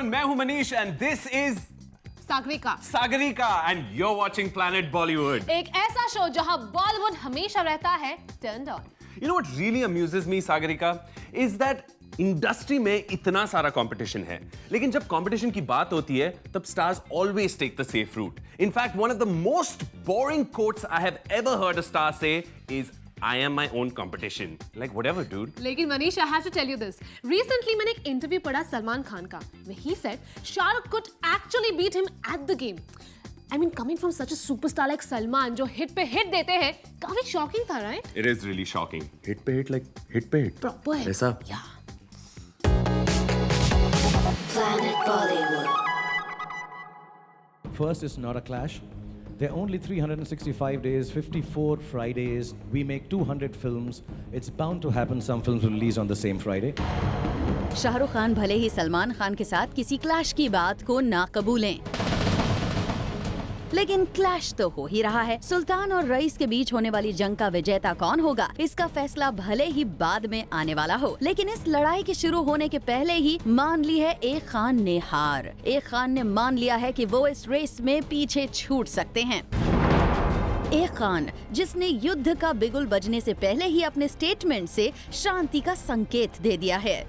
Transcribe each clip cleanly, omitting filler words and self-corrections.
everyone, मैं हूं Manish and this is Sagarika and you're watching Planet Bollywood. एक ऐसा शो जहां बॉलीवुड हमेशा रहता है turned on. You know what really amuses me, Sagarika, is that industry में इतना सारा कंपटीशन है, लेकिन जब कंपटीशन की बात होती है तब stars always take the safe route. In fact, one of the most boring quotes I have ever heard a star say is I am my own competition. Like whatever, dude. लेकिन Manish, I have to tell you this. Recently मैंने एक interview पढ़ा सलमान खान का. Where he said Shahrukh could actually beat him at the game. I mean, coming from such a superstar like Salman, जो hit पे hit देते हैं, काफी शॉकिंग था, right? It is really shocking. Hit पे hit, like hit पे hit. Proper hit. ऐसा? Yeah. Planet Bollywood. First, it's not a clash. There are only 365 days, 54 Fridays. We make 200 films. It's bound to happen some films will release on the same Friday. Shahrukh Khan भले ही सलमान खान के साथ किसी clash की बात को ना कबूलें, लेकिन क्लैश तो हो ही रहा है. सुल्तान और रईस के बीच होने वाली जंग का विजेता कौन होगा, इसका फैसला भले ही बाद में आने वाला हो, लेकिन इस लड़ाई के शुरू होने के पहले ही मान ली है एक खान ने हार. एक खान ने मान लिया है कि वो इस रेस में पीछे छूट सकते हैं. एक खान जिसने युद्ध का बिगुल बजने से पहले ही अपने स्टेटमेंट से शांति का संकेत दे दिया है.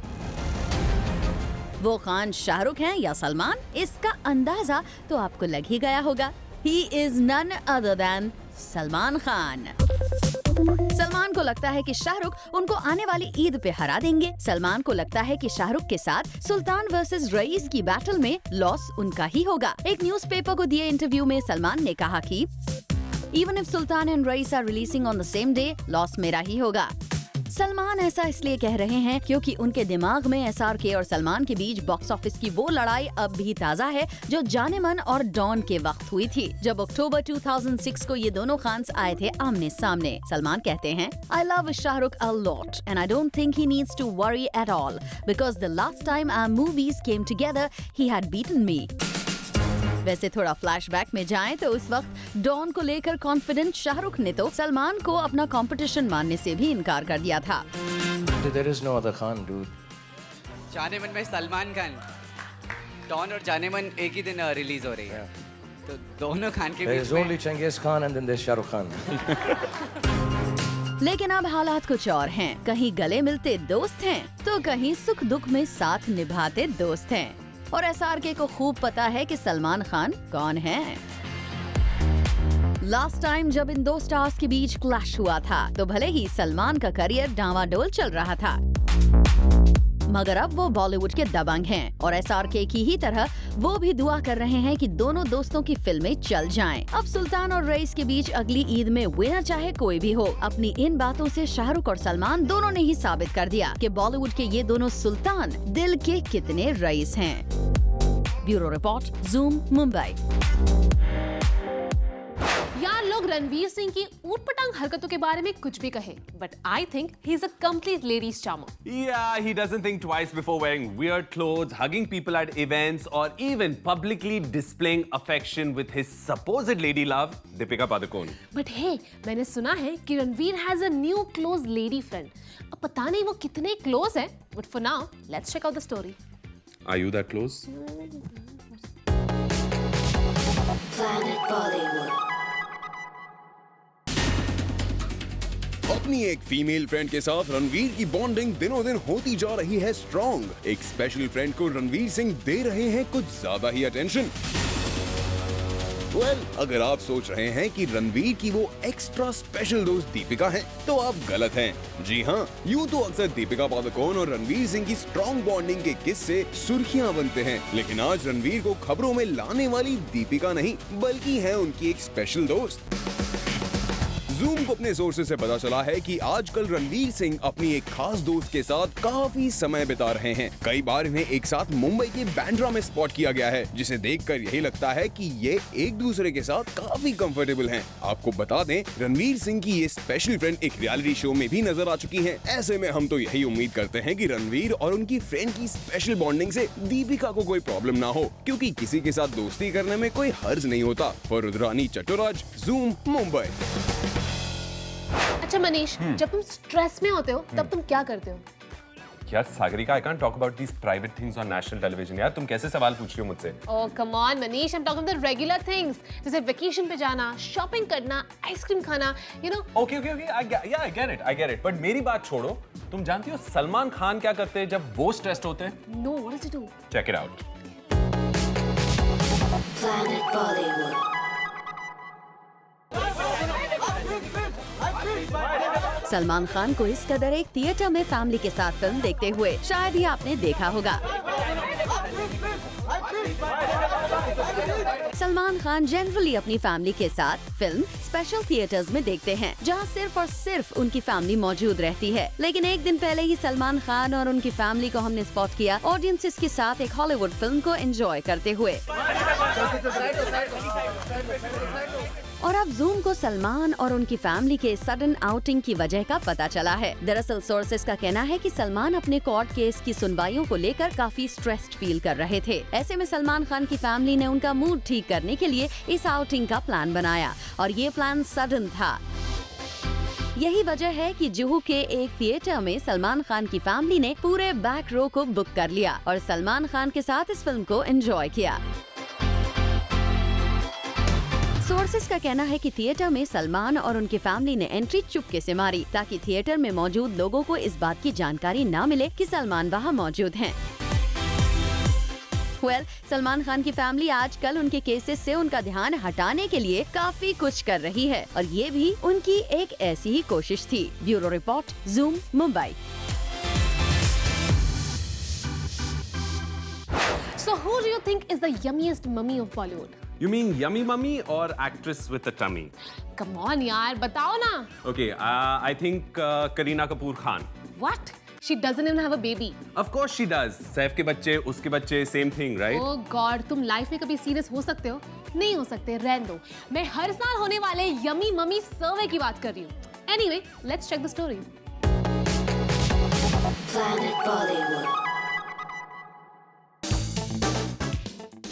वो खान शाहरुख हैं या सलमान, इसका अंदाजा तो आपको लग ही गया होगा. He is none other than Salman Khan. Salman को लगता है कि शाहरुख उनको आने वाली ईद पे हरा देंगे. सलमान को लगता है कि शाहरुख के साथ सुल्तान वर्सेस रईस की बैटल में लॉस उनका ही होगा. एक न्यूज़पेपर को दिए इंटरव्यू में सलमान ने कहा कि Even if Sultan and Ra'is are releasing on the same day, loss मेरा ही होगा. सलमान ऐसा इसलिए कह रहे हैं क्योंकि उनके दिमाग में SRK और सलमान के बीच बॉक्स ऑफिस की वो लड़ाई अब भी ताज़ा है जो जानेमन और डॉन के वक्त हुई थी, जब अक्टूबर 2006 को ये दोनों खान्स आए थे आमने सामने. सलमान कहते हैं, I love Shahrukh a lot and I don't think he needs to worry at all because the last time our movies came together, he had beaten me. वैसे थोड़ा फ्लैशबैक में जाएं तो उस वक्त डॉन को लेकर कॉन्फिडेंट शाहरुख ने तो सलमान को अपना कंपटीशन मानने से भी इनकार कर दिया था. There is no other Khan, dude. Jaaneman में सलमान खान, डॉन और जानेमन एक ही दिन रिलीज हो रही है, तो दोनों खान के There बीच is में only Genghis Khan and then there's Shah Rukh Khan. लेकिन अब हालात कुछ और हैं. कहीं गले मिलते दोस्त हैं तो कहीं सुख दुख में साथ निभाते दोस्त हैं. और SRK को खूब पता है कि सलमान खान कौन है. लास्ट टाइम जब इन दो स्टार्स के बीच क्लैश हुआ था तो भले ही सलमान का करियर डांवाडोल चल रहा था, मगर अब वो बॉलीवुड के दबंग हैं और SRK की ही तरह वो भी दुआ कर रहे हैं कि दोनों दोस्तों की फिल्में चल जाएं. अब सुल्तान और रईस के बीच अगली ईद में विनर चाहे कोई भी हो, अपनी इन बातों से शाहरुख और सलमान दोनों ने ही साबित कर दिया कि बॉलीवुड के ये दोनों सुल्तान दिल के कितने रईस हैं. Bureau report, zoom, Mumbai. यार, लोग रणवीर सिंह की ऊटपटांग हरकतों के बारे में कुछ भी कहे, but I think he's a complete ladies charmer. Yeah, he doesn't think twice before wearing weird clothes, hugging people at events, or even publicly displaying affection with his supposed lady love, Deepika Padukone. But hey, मैंने सुना है कि Ranveer has a new close lady friend. अब पता नहीं वो कितने close है, but for now, let's check out the story. Are you that close? Planet Bollywood. अपनी एक फीमेल फ्रेंड के साथ रणवीर की बॉन्डिंग दिनों दिन होती जा रही है स्ट्रॉन्ग. एक स्पेशल फ्रेंड को रणवीर सिंह दे रहे हैं कुछ ज्यादा ही अटेंशन. अगर आप सोच रहे हैं कि रणवीर की वो एक्स्ट्रा स्पेशल दोस्त दीपिका है, तो आप गलत हैं. जी हाँ, यूं तो अक्सर दीपिका पादुकोण और रणवीर सिंह की स्ट्रॉन्ग बॉन्डिंग के किस्से सुर्खियां बनते हैं, लेकिन आज रणवीर को खबरों में लाने वाली दीपिका नहीं बल्कि है उनकी एक स्पेशल दोस्त. जूम को अपने सोर्सेज से पता चला है कि आजकल रणवीर सिंह अपनी एक खास दोस्त के साथ काफी समय बिता रहे हैं. कई बार इन्हें एक साथ मुंबई के बांद्रा में स्पॉट किया गया है, जिसे देखकर यही लगता है कि ये एक दूसरे के साथ काफी कंफर्टेबल हैं. आपको बता दें, रणवीर सिंह की ये स्पेशल फ्रेंड एक रियलिटी शो में भी नजर आ चुकी हैं. ऐसे में हम तो यही उम्मीद करते हैं कि रणवीर और उनकी फ्रेंड की स्पेशल बॉन्डिंग से दीपिका को कोई प्रॉब्लम ना हो, क्योंकि किसी के साथ दोस्ती करने में कोई हर्ज नहीं होता. For Rudrani Chattoraj, zoom, Mumbai. अच्छा मनीष, जब तुम स्ट्रेस में होते हो तब तुम क्या करते हो? यार Sagarika, I can't talk about these private things on national television. यार तुम कैसे सवाल पूछ रही हो मुझसे? Oh come on Manish, I'm talking the regular things. जैसे वेकेशन पे जाना, शॉपिंग करना, आइसक्रीम खाना, you know. Okay. I get it. But मेरी बात छोड़ो. तुम जानती हो सलमान खान क्या करते हैं जब वो स्ट्रेस्ड होते हैं? No, what does he do? Check it out. Planet Bollywood. Salman Khan को इस कदर एक थिएटर में फैमिली के साथ फिल्म देखते हुए शायद ही आपने देखा होगा। सलमान खान जनरली अपनी फैमिली के साथ फिल्म स्पेशल थिएटर्स में देखते हैं, जहां सिर्फ और सिर्फ उनकी फैमिली मौजूद रहती है। लेकिन एक दिन पहले ही सलमान खान और उनकी फैमिली को हमने स्पॉट किया ऑडियंसेस के साथ एक हॉलीवुड फिल्म को एंजॉय करते हुए। और अब जूम को सलमान और उनकी फैमिली के सडन आउटिंग की वजह का पता चला है। दरअसल सोर्सेस का कहना है कि सलमान अपने कोर्ट केस की सुनवाइयों को लेकर काफी स्ट्रेस्ड फील कर रहे थे। ऐसे में सलमान खान की फैमिली ने उनका मूड ठीक करने के लिए इस आउटिंग का प्लान बनाया और ये प्लान सडन था। यही वजह है कि जुहू के एक थिएटर में सलमान खान की फैमिली ने पूरे बैक रो को बुक कर लिया और सलमान खान के साथ इस फिल्म को एंजॉय किया। सोर्सेस का कहना है कि थिएटर में सलमान और उनकी फैमिली ने एंट्री चुपके से मारी ताकि थिएटर में मौजूद लोगों को इस बात की जानकारी न मिले कि सलमान वहां मौजूद हैं। सलमान खान की फैमिली आजकल उनके केसेस से उनका ध्यान हटाने के लिए काफी कुछ कर रही है और ये भी उनकी एक ऐसी ही कोशिश थी। Bureau report, zoom, Mumbai. So who do you think is the yummiest mummy of Bollywood? You mean yummy mummy or actress with a tummy? Come on यार, बताओ ना। Okay, I think Kareena Kapoor Khan. What? She doesn't even have a baby. Of course she does. Saif के बच्चे, उसके बच्चे, same thing, right? Oh God, तुम life में कभी सीरियस हो सकते हो? नहीं हो सकते, रहने दो। मैं हर साल होने वाले यमी मम्मी सर्वे की बात कर रही हूँ। Anyway, let's check the story. Planet Bollywood.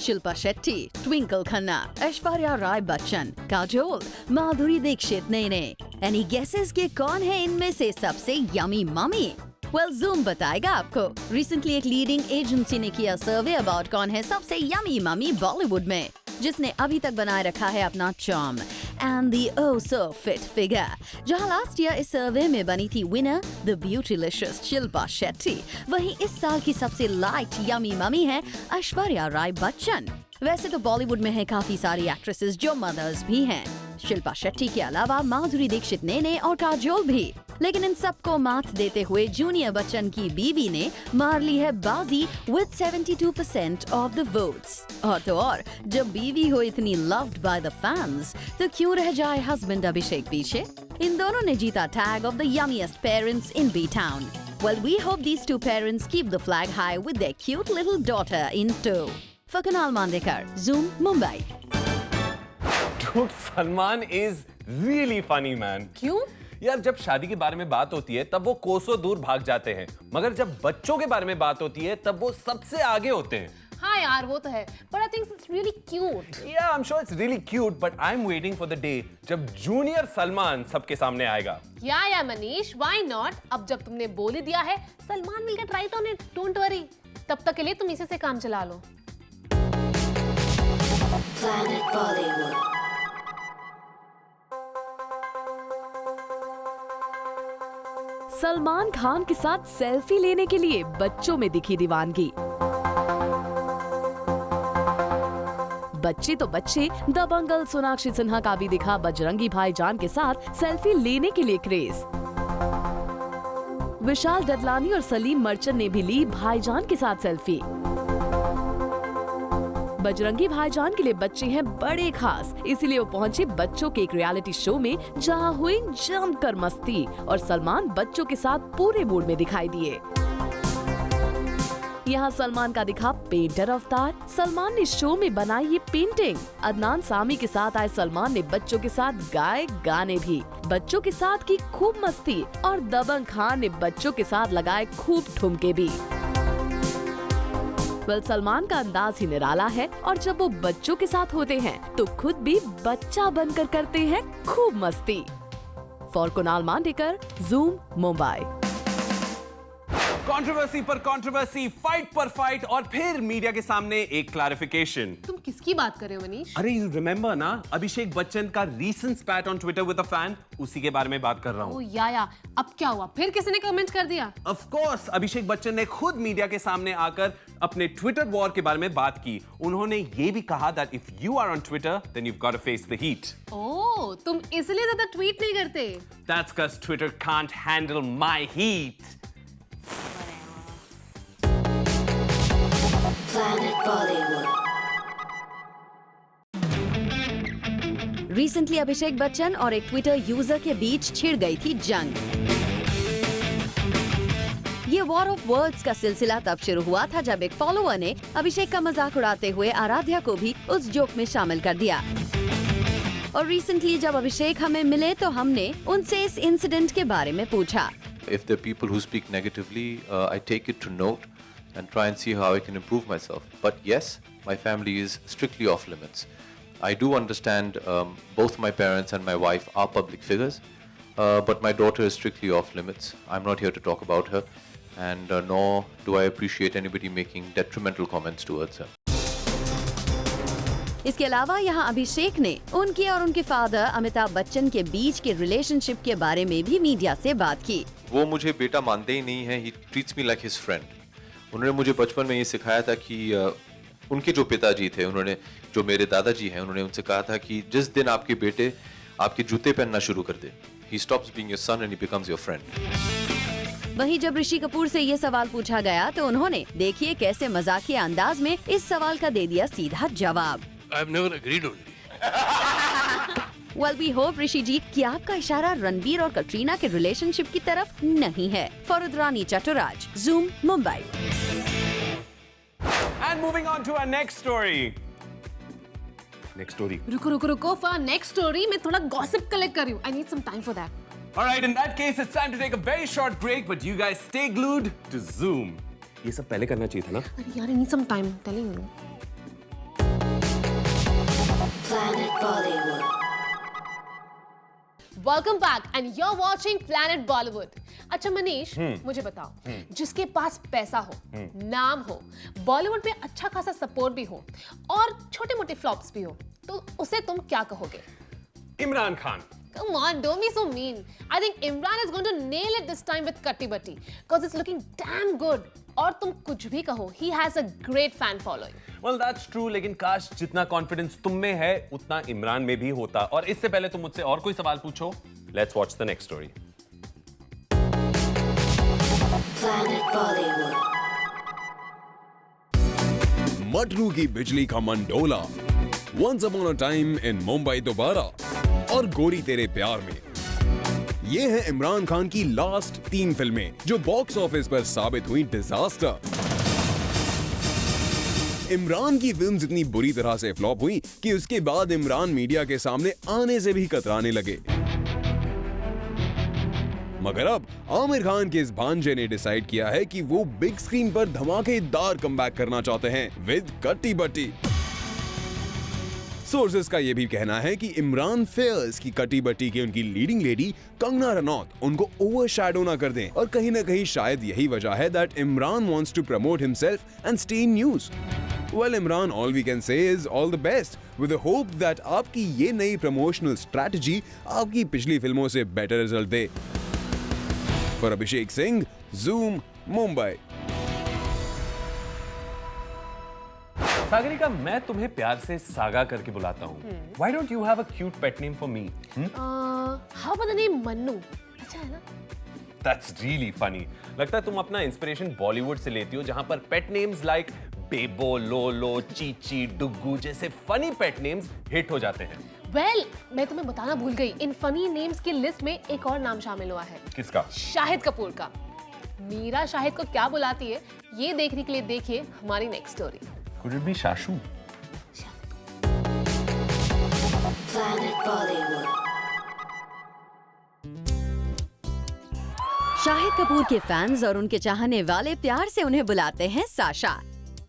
Shilpa Shetty, Twinkle Khanna, Aishwarya Rai Bachchan, Kajol, Madhuri Dixit, ने एनी गेसेस के कौन है इनमें से सबसे यमी मम्मी? जूम बताएगा आपको। रिसेंटली एक लीडिंग एजेंसी ने किया सर्वे अबाउट कौन है सबसे यमी मम्मी बॉलीवुड में, जिसने अभी तक बनाए रखा है अपना charm and the oh so fit figure। जहां लास्ट ईयर इस सर्वे में बनी थी विनर द ब्यूटीलिशियस शिल्पा शेट्टी, वहीं इस साल की सबसे लाइट यमी मम्मी है ऐश्वर्या राय बच्चन। वैसे तो बॉलीवुड में है काफी सारी एक्ट्रेसेस जो मदर्स भी हैं, शिल्पा शेट्टी के अलावा माधुरी दीक्षित, ने और काजोल भी। लेकिन इन सबको मात देते हुए जूनियर बच्चन की बीवी ने मार ली है बाजी with 72% of the votes। और तो और जब बीवी हो इतनी loved by the fans, तो क्यों रह जाए हस्बैंड अभिषेक पीछे? इन दोनों ने जीता tag of the yummiest parents in B-Town। Well, we hope these two parents keep the flag high with their cute little daughter in tow। For Kunal Mandekar, Zoom, Mumbai। Dude, Salman is really funny, man. क्यों? यार जब शादी के बारे में बात होती है तब वो कोसों दूर भाग जाते हैं, मगर जब बच्चों के बारे में बात होती है तब वो सबसे आगे होते हैं। हाँ यार वो तो है, but I think it's really cute। Yeah, I'm sure it's really cute, but I'm waiting for the day जब जूनियर सलमान सबके सामने आएगा। या मनीष, why not? अब जब तुमने बोल ही दिया है, Salman will get right on it, don't worry। तब तक के लिए तुम इसी से काम चला लो। Planet Bollywood. सलमान खान के साथ सेल्फी लेने के लिए बच्चों में दिखी दीवानगी। बच्चे तो बच्चे, दबंगल सोनाक्षी सिन्हा का भी दिखा बजरंगी भाईजान के साथ सेल्फी लेने के लिए क्रेज। विशाल ददलानी और सलीम मर्चेंट ने भी ली भाईजान के साथ सेल्फी। बजरंगी भाईजान के लिए बच्चे हैं बड़े खास, इसीलिए वो पहुंचे बच्चों के एक रियलिटी शो में जहां हुई जमकर मस्ती और सलमान बच्चों के साथ पूरे मूड में दिखाई दिए। यहाँ सलमान का दिखा पेंटर अवतार। सलमान ने शो में बनाई ये पेंटिंग। अदनान सामी के साथ आए सलमान ने बच्चों के साथ गाए गाने भी, बच्चों के साथ की खूब मस्ती और दबंग खान ने बच्चों के साथ लगाए खूब ठुमके भी। सलमान का अंदाज ही निराला है और जब वो बच्चों के साथ होते हैं तो खुद भी बच्चा बनकर करते हैं खूब मस्ती। For Kunal Mandekar, zoom, Mumbai. Controversy पर कंट्रोवर्सी, फाइट पर फाइट और फिर मीडिया के सामने एक क्लैरिफिकेशन। तुम किसकी बात कर रहे हो मनीष? अरे यू रिमेंबर ना अभिषेक बच्चन का recent स्पैट on Twitter with a fan, उसी के बारे में बात कर रहा हूँ। ओ या अब क्या हुआ? फिर किसी ने कमेंट कर दिया? ऑफ कोर्स अभिषेक बच्चन ने खुद मीडिया के सामने आकर अपने ट्विटर वॉर के बारे में बात की। उन्होंने ये भी कहा that if you are on Twitter then you got to face the heat. ओह, तुम इसलिए ज्यादा ट्वीट नहीं करते? That's because Twitter can't handle my heat. Planet Bollywood. Recently Abhishek Bachchan और एक ट्विटर यूजर के बीच छिड़ गई थी जंग। ये वॉर ऑफ वर्ड्स का सिलसिला तब शुरू हुआ था जब एक फॉलोअर ने अभिषेक का मजाक उड़ाते हुए आराध्या को भी उस जोक में शामिल कर दिया। और रिसेंटली जब अभिषेक हमें मिले तो हमने उनसे इस इंसिडेंट के बारे में पूछा। If there are people who speak negatively, I take it to note and try and see how I can improve myself. But yes, my family is strictly off limits. I do understand both my parents and my wife are public figures, but my daughter is strictly off limits. I'm not here to talk about her, and nor do I appreciate anybody making detrimental comments towards her. इसके अलावा यहाँ अभिषेक ने उनके और उनके father Amitabh Bachchan के बीच के relationship के बारे में भी मीडिया से बात की। वो मुझे बेटा मानते ही नहीं है। He treats me like his friend. उन्होंने मुझे बचपन में ये सिखाया था कि उनके जो पिताजी थे, उन्होंने जो मेरे दादाजी हैं, उन्होंने उनसे कहा था कि जिस दिन आपके बेटे आपके जूते पहनना शुरू कर दे, he stops being your son and he becomes your friend. वहीं जब ऋषि कपूर से ये सवाल पूछा गया तो उन्होंने देखिए कैसे मजाकिया अंदाज में इस सवाल का दे दिया सीधा जवाब। I've never agreed only. Well, we hope ऋषि जी कि आपका इशारा रणबीर और कटरीना के रिलेशनशिप की तरफ नहीं है। फरुद्रानी चटुराज, Zoom, Mumbai. And moving on to our next story. Next story. रुको for our next story मैं थोड़ा gossip collect कर रही हूँ। I need some time for that. All right, in that case, it's time to take a very short break, but you guys stay glued to Zoom. ये सब पहले करना चाहिए था ना? अरे यार, I need some time. Telling you. Planet Bollywood. Welcome back and you're watching Planet Bollywood. अच्छा मनीष, मुझे बताओ, जिसके पास पैसा हो, नाम हो, बॉलीवुड में अच्छा खासा सपोर्ट भी हो और छोटे-मोटे फ्लॉप्स भी हो, तो उसे तुम क्या कहोगे? Imran Khan. Come on, don't be so mean. I think Imran is going to nail it this time with Katti Batti because it's looking damn good. और तुम कुछ भी कहो, he has a great fan following. Well, that's true, लेकिन काश जितना confidence तुम में है उतना इमरान में भी होता। और इससे पहले तुम मुझसे और कोई सवाल पूछो। Let's watch the next story. Planet Bollywood. Matru की बिजली का Mandola, Once upon a time in Mumbai दोबारा और गोरी तेरे प्यार में। ये है इमरान खान की लास्ट 3 फिल्में जो बॉक्स ऑफिस पर साबित हुई डिजास्टर। इमरान की फिल्म्स इतनी बुरी तरह से फ्लॉप हुई कि उसके बाद इमरान मीडिया के सामने आने से भी कतराने लगे। मगर अब आमिर खान के इस भांजे ने डिसाइड किया है कि वो बिग स्क्रीन पर धमाकेदार कमबैक करना चाहते हैं विद कट्टी बट्टी। सोर्सेस का यह भी कहना है कि इमरान फेयर्स की कट्टी बट्टी की उनकी लीडिंग लेडी कंगना रनौत उनको ओवरशैडो ना कर दें, और कहीं ना कहीं शायद यही वजह है that Imran wants to promote himself and stay in news. Well, Imran, all we can say is all the best with the hope that आपकी ये नई प्रमोशनल स्ट्रैटेजी आपकी पिछली फिल्मों से better result they. For Abhishek Singh, Zoom, Mumbai. Sagarika, मैं तुम्हें प्यार से सागा करके बुलाता हूँ। Why don't you have a cute pet name for me? How about the name Mannu? अच्छा है ना? That's really funny. लगता है तुम अपना इंस्पिरेशन बॉलीवुड से लेती हो, जहां पर पेट नेम्स लाइक बेबो, लोलो, चीची, डुग्गू जैसे फनी पेट नेम्स हिट हो जाते हैं। Well, मैं तुम्हें बताना भूल गई, इन फनी नेम्स की लिस्ट में एक और नाम शामिल हुआ है। किसका? शाहिद कपूर का। मीरा शाहिद को क्या बुलाती है, ये देखने के लिए देखिए हमारी next story. Could it be शाशु? Planet Bollywood. Shahid Kapoor के फैंस और उनके चाहने वाले प्यार से उन्हें बुलाते हैं साशा।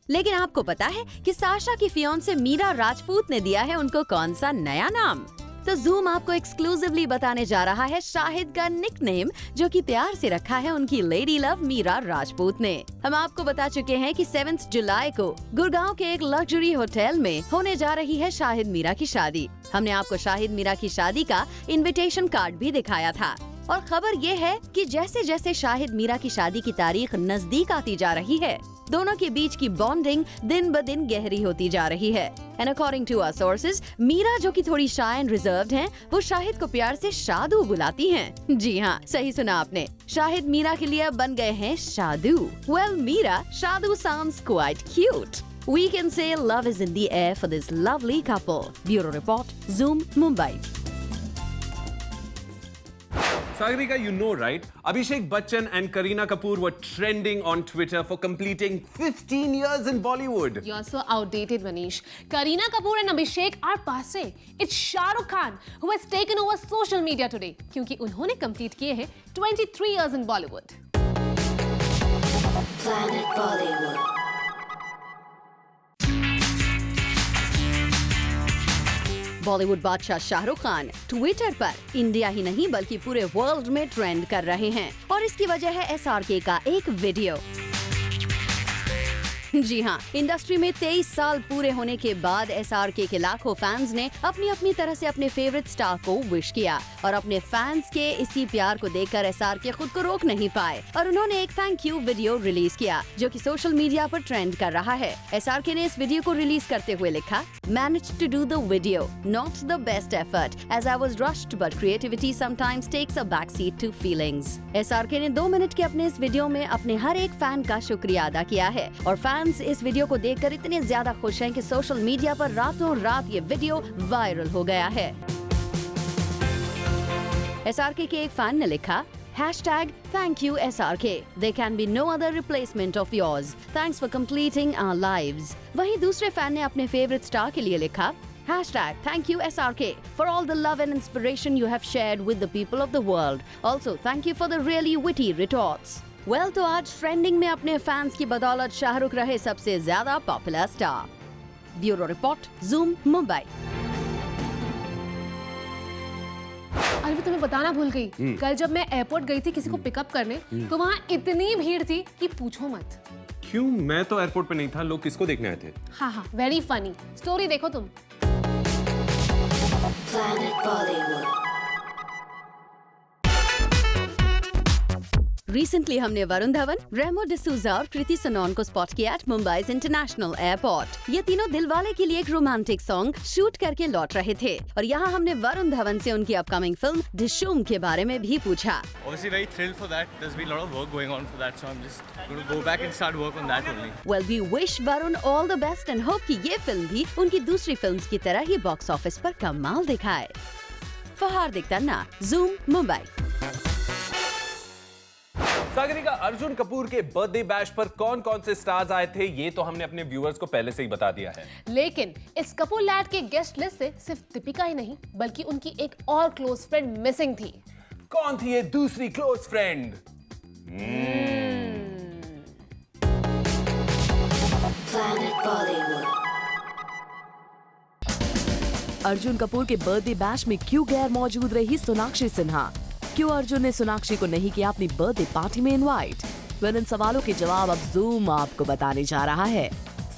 लेकिन आपको पता है कि साशा की फियांसे मीरा राजपूत ने दिया है उनको कौन सा नया नाम? तो जूम आपको एक्सक्लूसिवली बताने जा रहा है शाहिद का निकनेम, जो कि प्यार से रखा है उनकी लेडी लव मीरा राजपूत ने। हम आपको बता चुके हैं कि 7 जुलाई को गुड़गांव के एक लग्जरी होटल में होने जा रही है शाहिद मीरा की शादी। हमने आपको शाहिद मीरा की शादी का इनविटेशन कार्ड भी दिखाया था। और खबर ये है कि जैसे जैसे शाहिद मीरा की शादी की तारीख नजदीक आती जा रही है, दोनों के बीच की बॉन्डिंग दिन ब दिन गहरी होती जा रही है। And according to our sources, Meera जो कि थोड़ी शाय एंड रिजर्व्ड हैं, वो शाहिद को प्यार से शादू बुलाती हैं। जी हाँ, सही सुना आपने, शाहिद मीरा के लिए अब बन गए हैं Shadu. Well, Mira, Shadu sounds quite cute. We can say love is in the air for this lovely couple. Bureau Report, Zoom, Mumbai. Sagarika, you know, right? Abhishek Bachchan and Kareena Kapoor were trending on Twitter for completing 15 years in Bollywood. You're so outdated, Manish. Kareena Kapoor and Abhishek are passe. It's Shah Rukh Khan who has taken over social media today, क्योंकि उन्होंने complete किए हैं 23 years in Bollywood. Planet Bollywood. Bollywood बादशाह Shahrukh Khan Twitter पर India ही नहीं बल्कि पूरे world में ट्रेंड कर रहे हैं, और इसकी वजह है SRK का एक वीडियो। जी हाँ, इंडस्ट्री में 23 साल पूरे होने के बाद SRK के लाखों फैंस ने अपनी अपनी तरह से अपने फेवरेट स्टार को विश किया, और अपने फैंस के इसी प्यार को देखकर SRK खुद को रोक नहीं पाए और उन्होंने एक थैंक यू वीडियो रिलीज किया, जो कि सोशल मीडिया पर ट्रेंड कर रहा है। SRK ने इस वीडियो को रिलीज करते हुए लिखा, "Managed to do the video, not the best effort, as I was rushed, but creativity sometimes takes a backseat to feelings." SRK ने 2 मिनट के अपने इस वीडियो में अपने हर एक फैन का शुक्रिया अदा किया है, और फैंस इस वीडियो को देखकर इतने ज्यादा खुश हैं कि सोशल मीडिया पर रातों रात ये वीडियो वायरल हो गया है। SRK के एक फैन ने लिखा, #Thank you SRK. There can be no other replacement of yours. Thanks for completing our lives. वहीं दूसरे फैन ने अपने फेवरेट स्टार के लिए लिखा, #Thank you SRK for all the love and inspiration you have shared with the people of the world. Also, thank you for the really witty retorts. Well, तो आज trending में अपने fans की बदौलत शाहरुख रहे सबसे ज्यादा popular star. Bureau report, Zoom, Mumbai. अरे मैं तुम्हें बताना भूल गई, कल जब मैं एयरपोर्ट गई थी किसी को पिकअप करने, तो वहाँ इतनी भीड़ थी कि पूछो मत। क्यों? मैं तो एयरपोर्ट पे नहीं था, लोग किसको देखने आए थे? हाँ, वेरी फनी स्टोरी, देखो तुम। Planet Bollywood. रिसेंटली हमने वरुण धवन, रेमो डिसूजा और कृति सनोन को स्पॉट किया एट मुंबई इंटरनेशनल एयरपोर्ट। ये तीनों दिलवाले के लिए एक रोमांटिक सॉन्ग शूट करके लौट रहे थे, और यहाँ हमने वरुण धवन से उनकी अपकमिंग फिल्म डिशूम के बारे में भी पूछा। Obviously very thrilled for that. There's been a lot of work going on for that, so I'm just going to go back and start work on that only. Well, we wish Varun all the best and hope कि ये film भी उनकी दूसरी films की तरह ही box office पर कमाल दिखाए। हार्दिक तन्ना, Zoom, मुंबई। सागरिका, अर्जुन कपूर के बर्थडे बैश पर कौन कौन से स्टार्स आए थे, ये तो हमने अपने व्यूअर्स को पहले से ही बता दिया है। लेकिन इस कपूर लैड के गेस्ट लिस्ट से सिर्फ दीपिका ही नहीं, बल्कि उनकी एक और क्लोज फ्रेंड मिसिंग थी। कौन थी ये दूसरी close friend? Planet Bollywood. Arjun Kapoor के बर्थडे बैश में क्यों गैर मौजूद रही सोनाक्षी सिन्हा? क्यों अर्जुन ने सोनाक्षी को नहीं किया अपनी बर्थडे पार्टी में इनवाइट? इन सवालों के जवाब अब Zoom आपको बताने जा रहा है।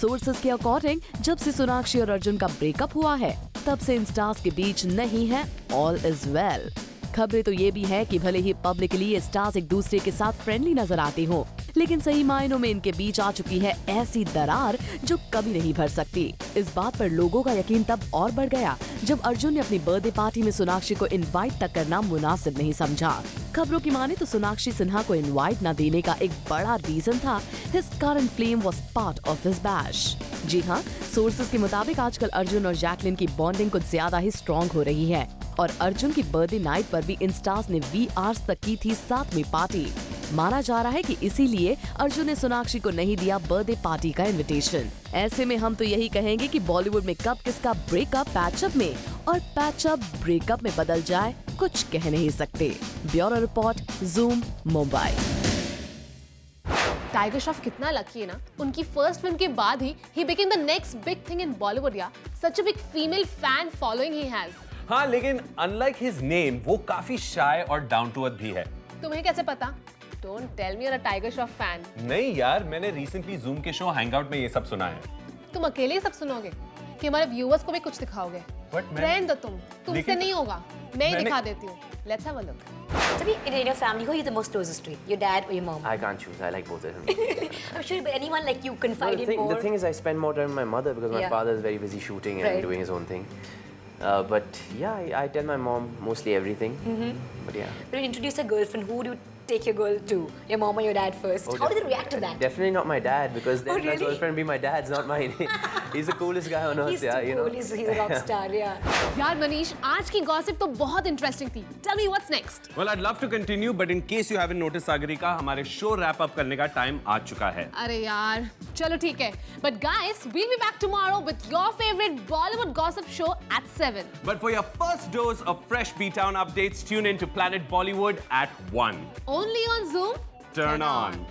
सोर्सेज के अकॉर्डिंग जब से सोनाक्षी और अर्जुन का ब्रेकअप हुआ है, तब से इन स्टार्स के बीच नहीं है ऑल इज वेल। खबरें तो ये भी है कि भले ही पब्लिकली ये स्टार्स एक दूसरे के साथ फ्रेंडली नजर आते हो, लेकिन सही मायनों में इनके बीच आ चुकी है ऐसी दरार जो कभी नहीं भर सकती। इस बात पर लोगों का यकीन तब और बढ़ गया जब अर्जुन ने अपनी बर्थडे पार्टी में सोनाक्षी को इनवाइट तक करना मुनासिब नहीं समझा। खबरों की माने तो सोनाक्षी सिन्हा को इनवाइट न देने का एक बड़ा रीजन था his current flame was part of his bash. जी हाँ, सोर्सेज के मुताबिक आजकल अर्जुन और जैकलिन की बॉन्डिंग कुछ ज्यादा ही स्ट्रॉन्ग हो रही है, और अर्जुन की बर्थडे नाइट पर भी इन स्टार्स ने VR तक की थी साथ में पार्टी। माना जा रहा है कि इसीलिए अर्जुन ने सोनाक्षी को नहीं दिया बर्थडे पार्टी का इनविटेशन। ऐसे में हम तो यही कहेंगे कि बॉलीवुड में कब किसका ब्रेकअप पैचअप में और पैचअप ब्रेकअप में बदल जाए, कुछ कह नहीं सकते। Bureau report, Zoom, Mumbai. Tiger Shroff कितना लकी है ना, उनकी फर्स्ट फिल्म के बाद ही became the next big thing in Bollywood. या such a big female fan following ही हैज। हाँ, लेकिन unlike his name, वो काफी shy और down to earth भी है। तुम्हें कैसे पता? Don't tell me you're a Tiger Shroff fan. नहीं यार, मैंने recently Zoom के show Hangout में ये सब सुना है। तुम अकेले ही सब सुनोगे कि हमारे व्यूअर्स को भी कुछ दिखाओगे? रहने दो तुमसे नहीं होगा, मैं ही दिखा देती हूँ। Let's have a look. Tell me, in your family, who are you the most closest to? Your dad or your mom? I can't choose. I like both of them. I'm sure, but anyone like you confide in more. The thing is, I spend more time with my mother because my father is very busy shooting and doing his own thing. But yeah, I tell my mom mostly everything. But yeah. When you introduce a girlfriend, who do you take your girl to? Your mom or your dad first? How do they react to that? Definitely not my dad because then really? my girlfriend be my dad's, not mine. He's the coolest guy on earth. He's too cool. He's a rock star, yeah. यार मनीष, आज की gossip तो बहुत interesting थी. Tell me what's next. Well, I'd love to continue, but in case you haven't noticed, Sagarika, हमारे show wrap up करने का time आ चुका है. अरे यार, चलो ठीक है. But guys, we'll be back tomorrow with your favorite Bollywood gossip show at 7. But for your first dose of fresh B-Town updates, tune in to Planet Bollywood at 1. Only on Zoom. Turn on.